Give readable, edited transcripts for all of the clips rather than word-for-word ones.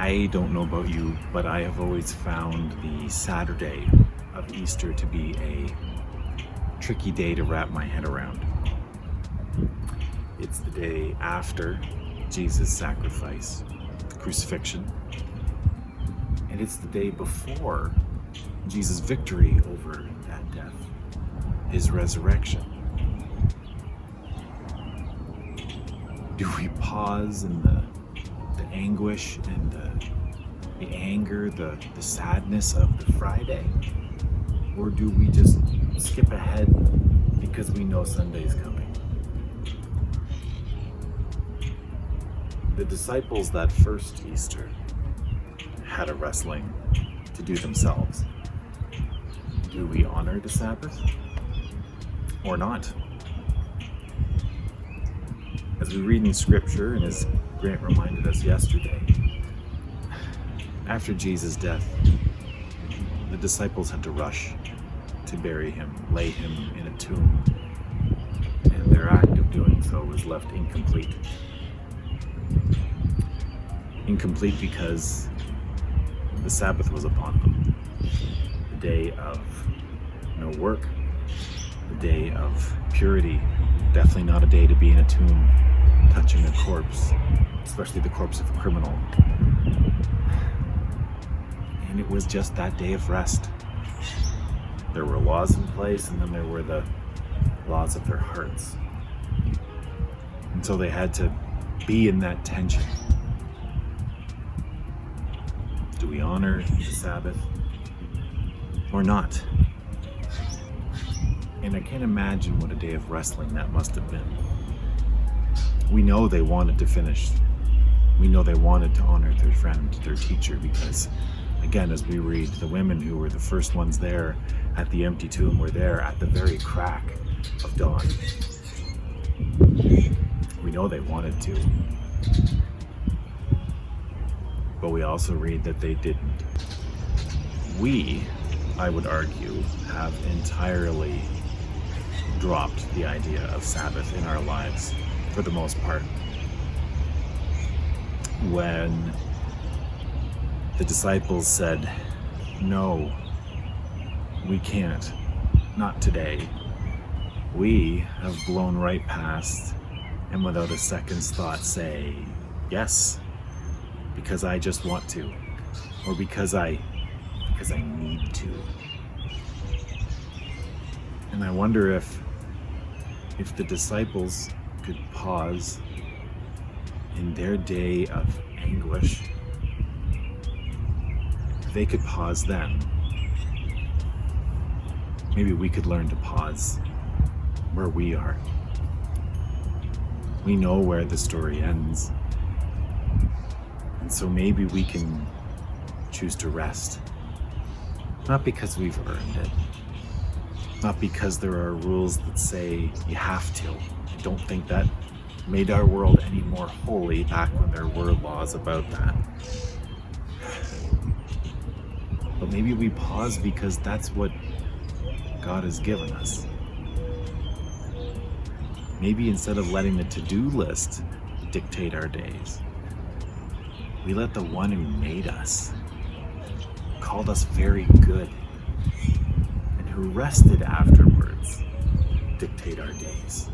I don't know about you, but I have always found the Saturday of Easter to be a tricky day to wrap my head around. It's the day after Jesus' sacrifice, the crucifixion, and it's the day before Jesus' victory over that death, his resurrection. Do we pause in the anguish and the anger, the sadness of the Friday? Or do we just skip ahead because we know Sunday's coming? The disciples that first Easter had a wrestling to do themselves. Do we honor the Sabbath or not? As we read in Scripture, and as Grant reminded us yesterday, after Jesus' death, the disciples had to rush to bury him, lay him in a tomb, and their act of doing so was left incomplete. Incomplete because the Sabbath was upon them, the day of no work, the day of purity, definitely not a day to be in a tomb touching a corpse, especially the corpse of a criminal. And it was just that day of rest. There were laws in place, and then there were the laws of their hearts. And so they had to be in that tension. Do we honor the Sabbath or not? And I can't imagine what a day of wrestling that must have been. We know they wanted to finish. We know they wanted to honor their friend, their teacher, because, again, as we read, the women who were the first ones there at the empty tomb were there at the very crack of dawn. We know they wanted to. But we also read that they didn't. We, I would argue, have entirely dropped the idea of Sabbath in our lives for the most part. When the disciples said, "No, we can't, not today," we have blown right past and without a second's thought say, "Yes, because I just want to," or because I need to. And I wonder if the disciples could pause in their day of anguish, if they could pause then, maybe we could learn to pause where we are. We know where the story ends, and so maybe we can choose to rest, not because we've earned it, not because there are rules that say you have to. I don't think that made our world any more holy back when there were laws about that. But maybe we pause because that's what God has given us. Maybe instead of letting the to-do list dictate our days, we let the one who made us, called us very good, and who rested afterwards, dictate our days.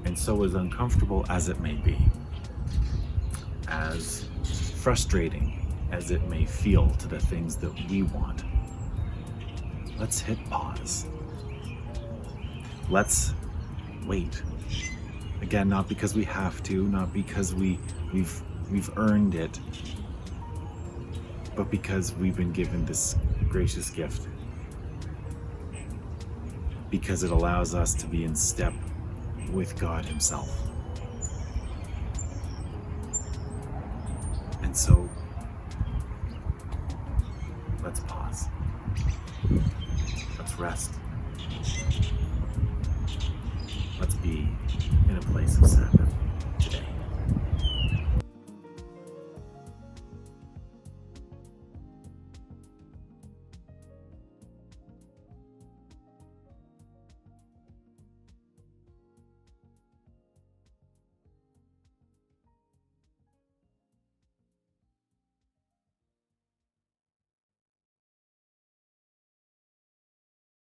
And so, as uncomfortable as it may be, as frustrating as it may feel to the things that we want, let's hit pause. Let's wait. Again, not because we have to, not because we've earned it, but because we've been given this gracious gift. Because it allows us to be in step with God Himself. And so, let's pause. Let's rest. Let's be in a place of Sabbath.